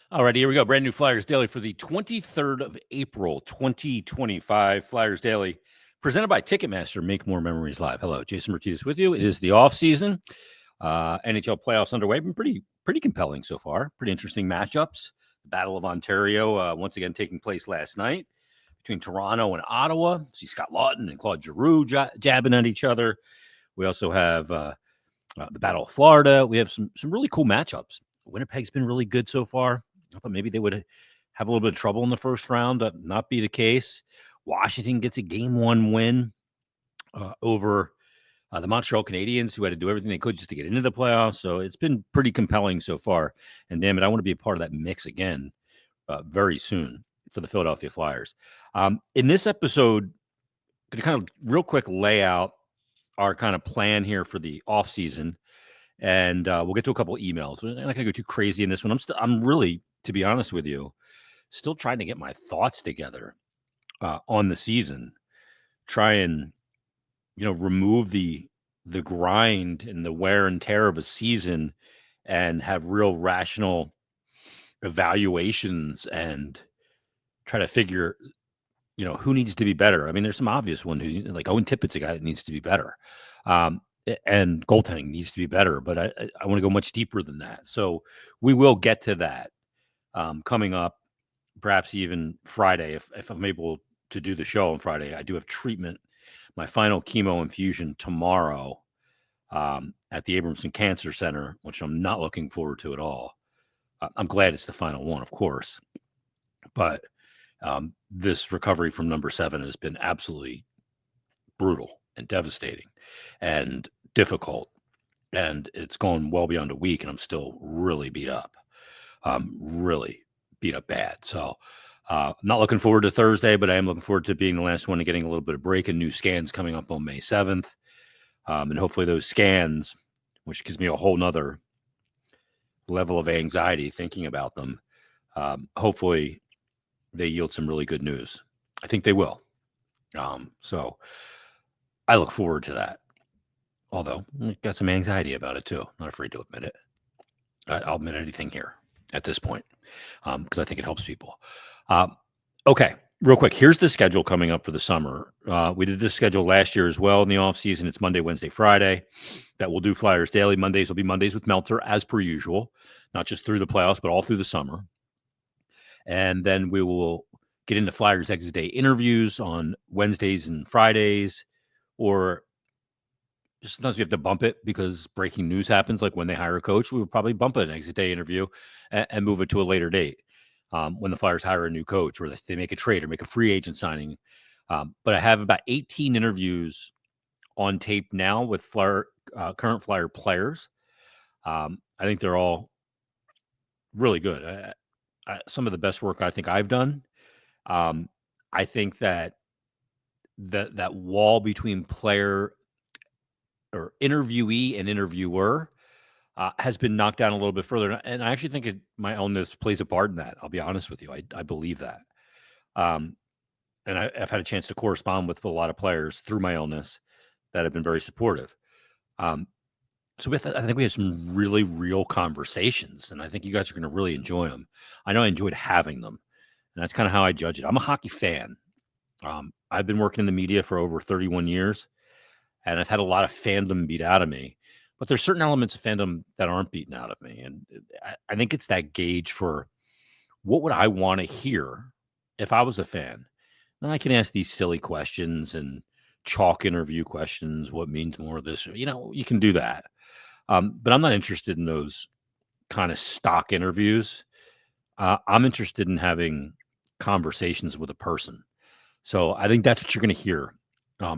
All right, here we go. Brand new Flyers Daily for the 23rd of April, 2025. Flyers Daily, presented by Ticketmaster. Make more memories live. Hello, Jason Myrtetus with you. It is the offseason. NHL playoffs underway. Been pretty compelling so far. Pretty interesting matchups. The Battle of Ontario once again taking place last night between Toronto and Ottawa. See Scott Lawton and Claude Giroux jabbing at each other. We also have the Battle of Florida. We have some really cool matchups. Winnipeg's been really good so far. I thought maybe they would have a little bit of trouble in the first round. Not be the case. Washington gets a game one win over the Montreal Canadiens, who had to do everything they could just to get into the playoffs. So it's been pretty compelling so far. And damn it, I want to be a part of that mix again very soon for the Philadelphia Flyers. In this episode, going to kind of real quick lay out our kind of plan here for the offseason. And we'll get to a couple of emails. I'm not going to go too crazy in this one. I'm really, to be honest with you, still trying to get my thoughts together on the season. Try and remove the grind and the wear and tear of a season, and have real rational evaluations and try to figure who needs to be better. I mean, there's some obvious one who's like Owen Tippett's a guy that needs to be better. And goaltending needs to be better, but I want to go much deeper than that. So we will get to that coming up, perhaps even Friday. If I'm able to do the show on Friday, I do have treatment, my final chemo infusion tomorrow at the Abramson Cancer Center, which I'm not looking forward to at all. I'm glad it's the final one, of course, but this recovery from number 7 has been absolutely brutal and devastating and difficult, and it's gone well beyond a week, and I'm still really beat up, bad. So I'm not looking forward to Thursday, but I am looking forward to being the last one and getting a little bit of break, and new scans coming up on May 7th. And hopefully those scans, which gives me a whole nother level of anxiety thinking about them, hopefully they yield some really good news. I think they will. So I look forward to that. Although I've got some anxiety about it too. Not afraid to admit it. I'll admit anything here at this point because I think it helps people. Okay, real quick. Here's the schedule coming up for the summer. We did this schedule last year as well in the off season. It's Monday, Wednesday, Friday. That we'll do Flyers Daily. Mondays will be Mondays with Meltzer as per usual, not just through the playoffs, but all through the summer. And then we will get into Flyers Exit Day interviews on Wednesdays and Fridays, or sometimes we have to bump it because breaking news happens. Like when they hire a coach, we would probably bump an exit day interview and move it to a later date when the Flyers hire a new coach, or they make a trade or make a free agent signing. But I have about 18 interviews on tape now with current Flyer players. I think they're all really good. Some of the best work I think I've done. I think that wall between player or interviewee and interviewer has been knocked down a little bit further. And I actually think my illness plays a part in that. I'll be honest with you. I believe that. And I've had a chance to correspond with a lot of players through my illness that have been very supportive. So I think we have some really real conversations, and I think you guys are going to really enjoy them. I know I enjoyed having them, and that's kind of how I judge it. I'm a hockey fan. I've been working in the media for over 31 years, and I've had a lot of fandom beat out of me. But there's certain elements of fandom that aren't beaten out of me, and I think it's that gauge for what would I want to hear if I was a fan. And I can ask these silly questions and chalk interview questions. What means more of this? You can do that. But I'm not interested in those kind of stock interviews. I'm interested in having conversations with a person. So I think that's what you're going to hear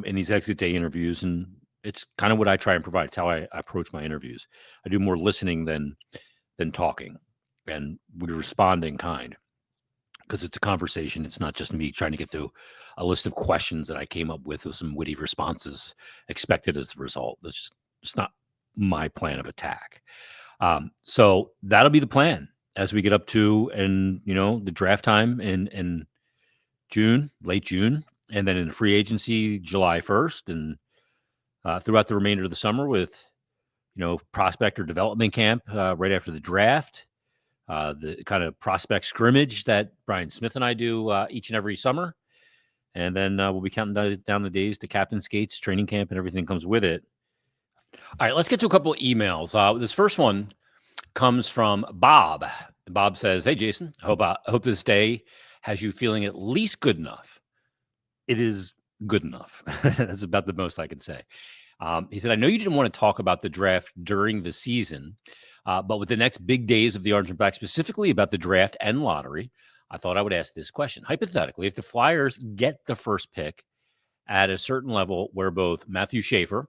in these exit day interviews. And it's kind of what I try and provide. It's how I approach my interviews. I do more listening than talking, and would respond in kind, because it's a conversation. It's not just me trying to get through a list of questions that I came up with some witty responses expected as the result. That's just not my plan of attack. So that'll be the plan as we get up to, and the draft time in June, late June, and then in the free agency July 1st, and throughout the remainder of the summer with prospect or development camp right after the draft. the kind of prospect scrimmage that Brian Smith and I do each and every summer. And then we'll be counting down the days to captain skates, training camp, and everything comes with it. All right, let's get to a couple of emails. This first one comes from Bob. Bob says, "Hey, Jason, I hope this day has you feeling at least good enough." It is good enough. That's about the most I can say. He said, "I know you didn't want to talk about the draft during the season, but with the next big days of the Orange and Black, specifically about the draft and lottery, I thought I would ask this question. Hypothetically, if the Flyers get the first pick at a certain level where both Matthew Schaefer,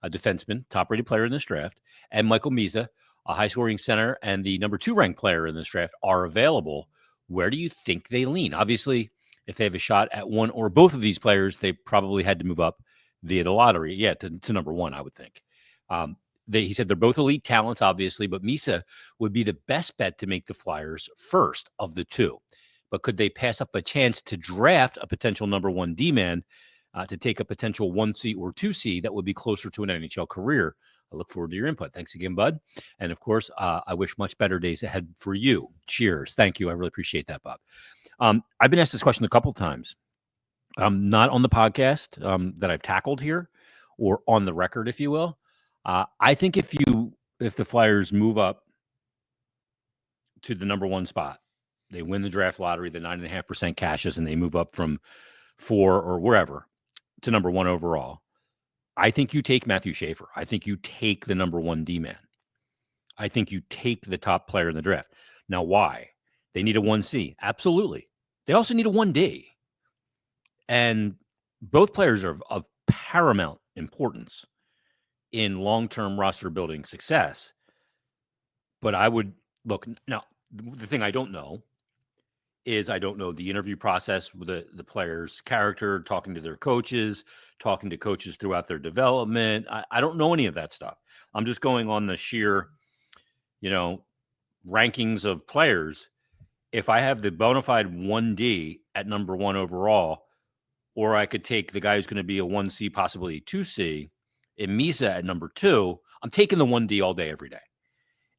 a defenseman, top-rated player in this draft, and Michael Misa, a high-scoring center and the number 2 ranked player in this draft, are available, where do you think they lean?" Obviously, if they have a shot at one or both of these players, they probably had to move up via the lottery, to number 1, I would think. He said they're both elite talents, obviously, but Misa would be the best bet to make the Flyers first of the 2. But could they pass up a chance to draft a potential number 1 D-man to take a potential 1C or 2C that would be closer to an NHL career? I look forward to your input. Thanks again, bud. And of course, I wish much better days ahead for you. Cheers. Thank you. I really appreciate that, Bob. I've been asked this question a couple times. Not on the podcast that I've tackled here, or on the record, if you will. I think if the Flyers move up to the number 1 spot, they win the draft lottery, the 9.5% cashes, and they move up from 4 or wherever to number 1 overall, I think you take Matthew Schaefer. I think you take the number 1 D-man. I think you take the top player in the draft. Now, why? They need a 1C. Absolutely. They also need a 1D. And both players are of paramount importance in long-term roster building success. But I would look now. The thing I don't know is I don't know the interview process with the player's character, talking to their coaches, talking to coaches throughout their development. I don't know any of that stuff. I'm just going on the sheer, rankings of players. If I have the bona fide 1D at number 1 overall, or I could take the guy who's going to be a 1C, possibly a 2C, and Misa at number 2, I'm taking the 1D all day, every day.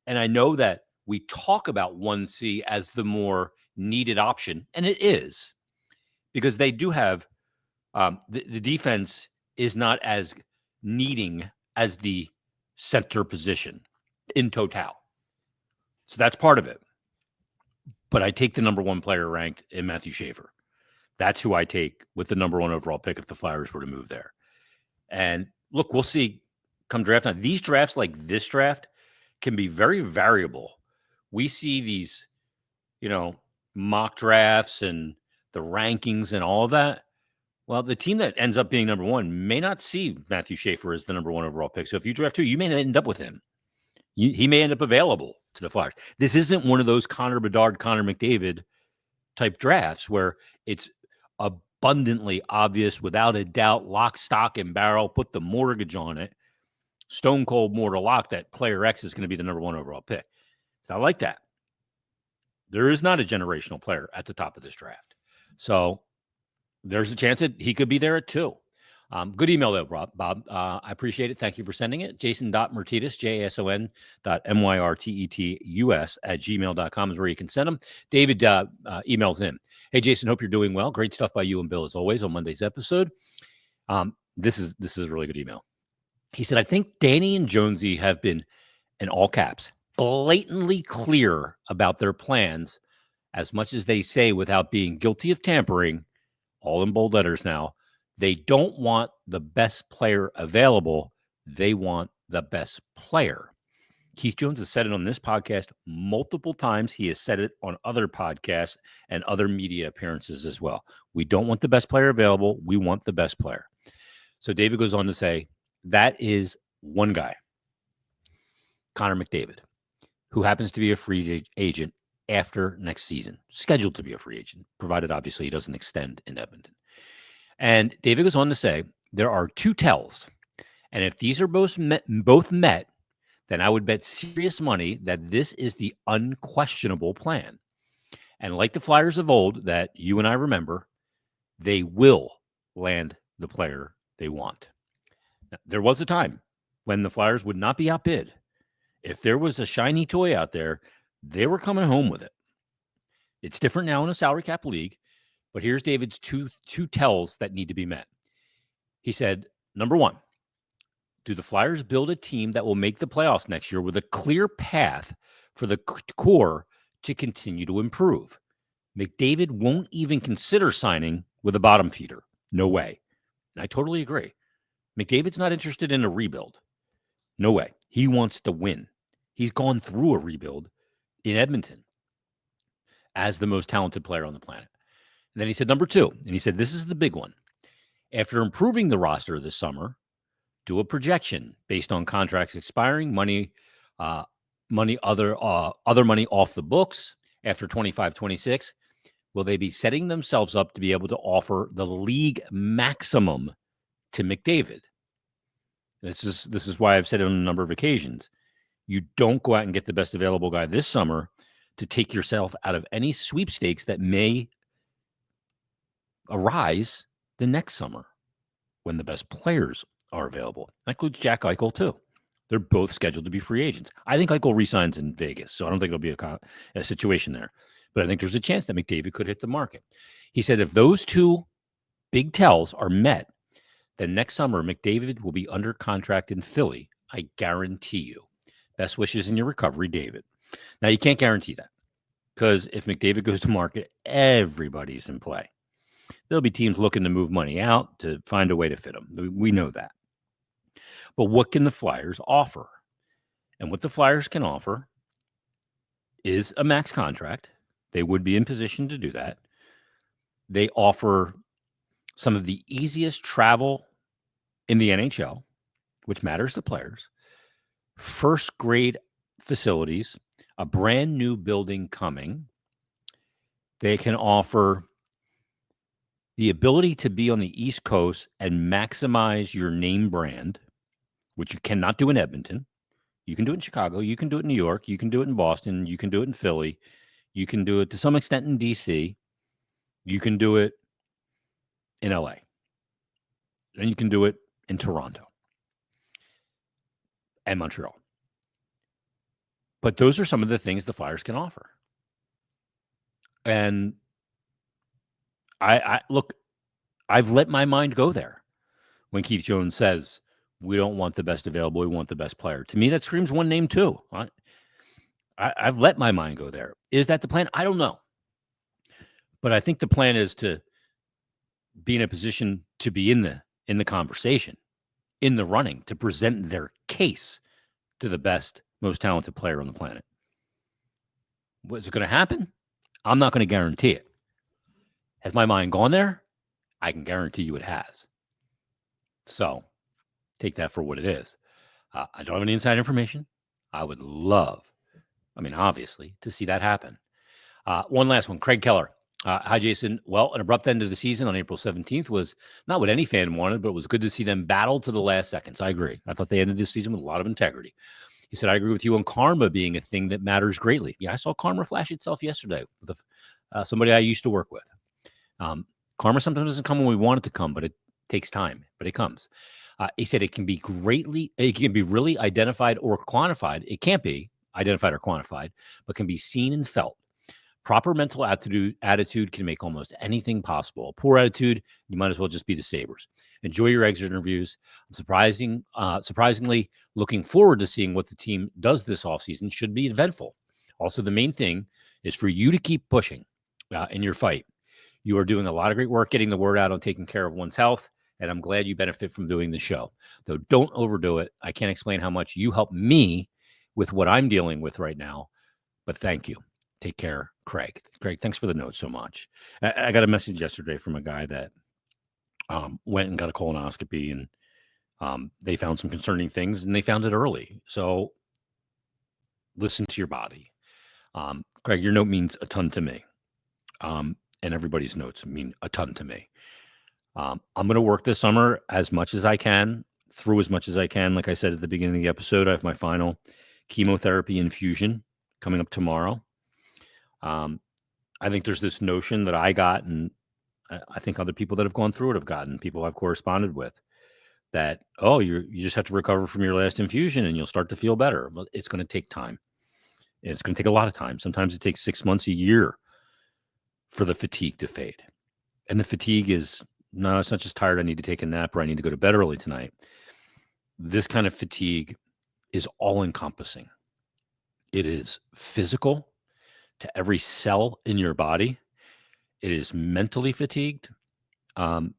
And I know that we talk about 1C as the more needed option, and it is, because they do have the defense is not as needing as the center position in total. So that's part of it. But I take the number 1 player ranked in Matthew Schaefer. That's who I take with the number 1 overall pick if the Flyers were to move there. And look, we'll see come draft time. These drafts, like this draft, can be very variable. We see these, mock drafts and the rankings and all of that. Well, the team that ends up being number 1 may not see Matthew Schaefer as the number 1 overall pick. So if you draft 2, you may end up with him. He may end up available to the Flyers. This isn't one of those Connor Bedard, Connor McDavid type drafts where it's abundantly obvious, without a doubt, lock, stock, and barrel, put the mortgage on it, stone cold mortal lock, that player X is going to be the number 1 overall pick. It's not like that. There is not a generational player at the top of this draft. So there's a chance that he could be there at 2. Good email, though, Bob. I appreciate it. Thank you for sending it. Jason.Myrtetus, JASON.MYRTETUS @gmail.com is where you can send them. David emails in. Hey, Jason, hope you're doing well. Great stuff by you and Bill, as always, on Monday's episode. This is a really good email. He said, I think Danny and Jonesy have been, in all caps, blatantly clear about their plans, as much as they say without being guilty of tampering, all in bold letters now. They don't want the best player available. They want the best player. Keith Jones has said it on this podcast multiple times. He has said it on other podcasts and other media appearances as well. We don't want the best player available. We want the best player. So David goes on to say, that is one guy, Connor McDavid, who happens to be a free agent after next season, scheduled to be a free agent, provided obviously he doesn't extend in Edmonton. And David goes on to say, there are 2 tells. And if these are both met, then I would bet serious money that this is the unquestionable plan. And like the Flyers of old that you and I remember, they will land the player they want. Now, there was a time when the Flyers would not be outbid. If there was a shiny toy out there, They were coming home with it. It's different now in a salary cap league, but here's David's two tells that need to be met. He said, number one, do the Flyers build a team that will make the playoffs next year with a clear path for the core to continue to improve? McDavid won't even consider signing with a bottom feeder. No way. And I totally agree. McDavid's not interested in a rebuild. No way. He wants to win. He's gone through a rebuild in Edmonton as the most talented player on the planet. And then he said, number two, and he said, this is the big one. After improving the roster this summer, do a projection based on contracts expiring, other money off the books after 25-26. Will they be setting themselves up to be able to offer the league maximum to McDavid? This is why I've said it on a number of occasions. You don't go out and get the best available guy this summer to take yourself out of any sweepstakes that may arise the next summer when the best players are available. That includes Jack Eichel, too. They're both scheduled to be free agents. I think Eichel resigns in Vegas, so I don't think it'll be a situation there. But I think there's a chance that McDavid could hit the market. He said if those two big tells are met, then next summer McDavid will be under contract in Philly. I guarantee you. Best wishes in your recovery, David. Now, you can't guarantee that because if McDavid goes to market, everybody's in play. There'll be teams looking to move money out to find a way to fit him. We know that. But what can the Flyers offer? And what the Flyers can offer is a max contract. They would be in position to do that. They offer some of the easiest travel in the NHL, which matters to players. First grade facilities, a brand new building coming. They can offer the ability to be on the East Coast and maximize your name brand, which you cannot do in Edmonton. You can do it in Chicago. You can do it in New York. You can do it in Boston. You can do it in Philly. You can do it to some extent in DC. You can do it in LA. And you can do it in Toronto and Montreal. But those are some of the things the Flyers can offer. And I look, I've let my mind go there when Keith Jones says, we don't want the best available, we want the best player. To me, that screams one name too. I've let my mind go there. Is that the plan? I don't know. But I think the plan is to be in a position to be in the conversation, in the running, to present their case to the best, most talented player on the planet. Was it going to happen? I'm not going to guarantee it. Has my mind gone there? I can guarantee you it has. So take that for what it is. I don't have any inside information. I would love, obviously, to see that happen. One last one. Craig Keller. Hi, Jason. Well, an abrupt end of the season on April 17th was not what any fan wanted, but it was good to see them battle to the last seconds. I agree. I thought they ended this season with a lot of integrity. He said, I agree with you on karma being a thing that matters greatly. Yeah, I saw karma flash itself yesterday with somebody I used to work with. Karma sometimes doesn't come when we want it to come, but it takes time, but it comes. He said it can be really identified or quantified. It can't be identified or quantified, but can be seen and felt. Proper mental attitude can make almost anything possible. Poor attitude, you might as well just be the Sabres. Enjoy your exit interviews. I'm surprisingly looking forward to seeing what the team does this offseason. Should be eventful. Also, the main thing is for you to keep pushing in your fight. You are doing a lot of great work getting the word out on taking care of one's health, and I'm glad you benefit from doing the show. Though don't overdo it. I can't explain how much you help me with what I'm dealing with right now, but thank you. Take care, Craig. Craig, thanks for the note so much. I got a message yesterday from a guy that went and got a colonoscopy, and they found some concerning things, and they found it early. So listen to your body. Craig, your note means a ton to me, and everybody's notes mean a ton to me. I'm going to work this summer as much as I can, through as much as I can. Like I said at the beginning of the episode, I have my final chemotherapy infusion coming up tomorrow. I think there's this notion that I got, and I think other people that have gone through it have gotten, people I've corresponded with, that, you just have to recover from your last infusion and you'll start to feel better. But it's going to take time. And it's going to take a lot of time. Sometimes it takes 6 months, a year for the fatigue to fade. And the fatigue is, no, it's not just tired. I need to take a nap or I need to go to bed early tonight. This kind of fatigue is all encompassing. It is physical to every cell in your body. It is mentally fatigued. And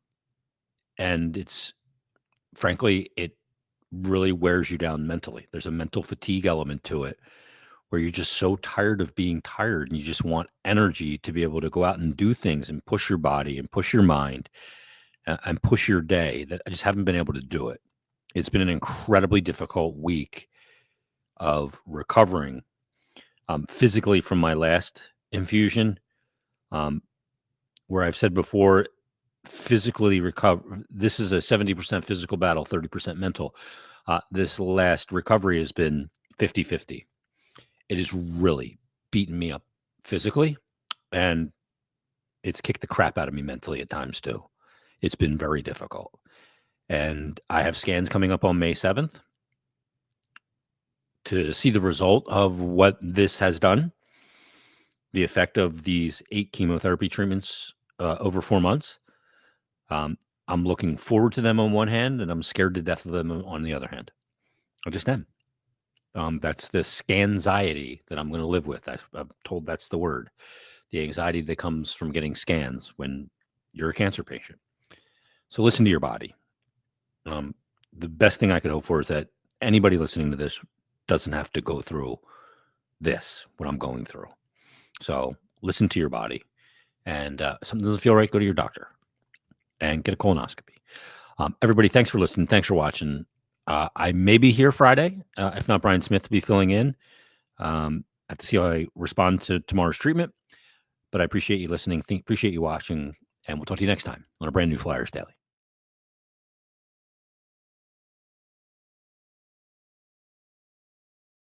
it's, frankly, it really wears you down mentally. There's a mental fatigue element to it where you're just so tired of being tired and you just want energy to be able to go out and do things and push your body and push your mind and push your day, that I just haven't been able to do it. It's been an incredibly difficult week of recovering physically from my last infusion, where I've said before, physically recover. This is a 70% physical battle, 30% mental. This last recovery has been 50-50. It has really beaten me up physically, and it's kicked the crap out of me mentally at times too. It's been very difficult. And I have scans coming up on May 7th to see the result of what this has done, the effect of these 8 chemotherapy treatments over 4 months. I'm looking forward to them on one hand, and I'm scared to death of them on the other hand. I just am. That's the scanxiety that I'm going to live with. I'm told that's the word. The anxiety that comes from getting scans when you're a cancer patient. So listen to your body. The best thing I could hope for is that anybody listening to this doesn't have to go through this, what I'm going through. So listen to your body. And something doesn't feel right, go to your doctor and get a colonoscopy. Everybody, thanks for listening. Thanks for watching. I may be here Friday. If not, Brian Smith will be filling in. I have to see how I respond to tomorrow's treatment. But I appreciate you listening. Appreciate you watching. And we'll talk to you next time on a brand new Flyers Daily.